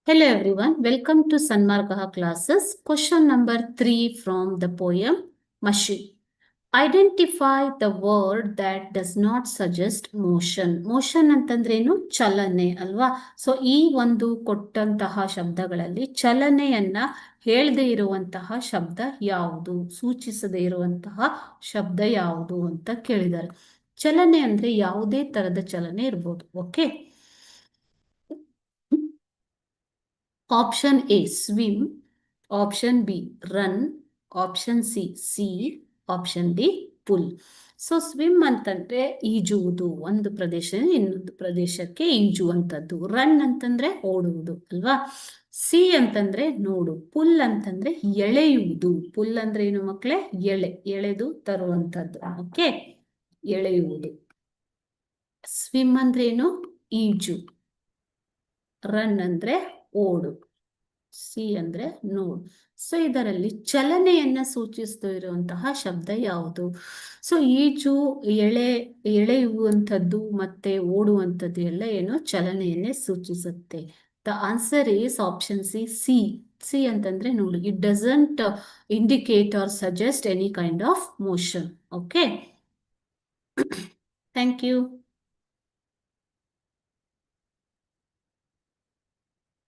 Hello everyone, welcome to Sanmargaha classes. Question number 3 from the poem Mashi. Identify the word that does not suggest motion. Motion ಅಂತಂದ್ರೇನು? ಚಲನೆ ಅಲ್ವಾ? So ಈ ಒಂದು ಕೊಟ್ಟಂತಹ ಶಬ್ದಗಳಲ್ಲಿ ಚಲನೆಯನ್ನ ಹೇಳದೇ ಇರುವಂತಹ ಶಬ್ದ ಯಾವುದು, ಸೂಚಿಸದೇ ಇರುವಂತಹ ಶಬ್ದ ಯಾವುದು ಅಂತ ಕೇಳಿದ್ದಾರೆ. ಚಲನೆ ಅಂದ್ರೆ ಯಾವುದೇ ತರದ ಚಲನೆ ಇರ್ಬೋದು. Okay, option A swim, option B run, option C C, option D pull. So swim ಅಂತಂದ್ರೆ ಈಜುವುದು, ಒಂದು ಪ್ರದೇಶ ಇನ್ನೊಂದು ಪ್ರದೇಶಕ್ಕೆ ಈಜುವಂಥದ್ದು. ರನ್ ಅಂತಂದ್ರೆ ಓಡುವುದು ಅಲ್ವಾ. ಸಿ ಅಂತಂದ್ರೆ ನೋಡು. ಪುಲ್ ಅಂತಂದ್ರೆ ಎಳೆಯುವುದು. ಪುಲ್ ಅಂದ್ರೆ ಏನು ಮಕ್ಕಳೇ? ಎಳೆದು ತರುವಂಥದ್ದು. ಓಕೆ, ಎಳೆಯುವುದು. ಸ್ವಿಮ್ ಅಂದ್ರೆ ಏನು? ಈಜು. ರನ್ ಅಂದ್ರೆ ಓಡು. ಸಿ ಅಂದ್ರೆ ನೋಡು. ಸೊ ಇದರಲ್ಲಿ ಚಲನೆಯನ್ನ ಸೂಚಿಸ್ತಾ ಇರುವಂತಹ ಶಬ್ದ ಯಾವುದು? ಸೊ ಈಜು, ಎಳೆಯುವಂಥದ್ದು ಮತ್ತೆ ಓಡುವಂಥದ್ದು ಎಲ್ಲ ಏನು ಚಲನೆಯನ್ನೇ ಸೂಚಿಸುತ್ತೆ. The answer is option C, C. C ಅಂತಂದ್ರೆ ನೋಡು. It doesn't indicate or suggest any kind of motion. Okay, thank you.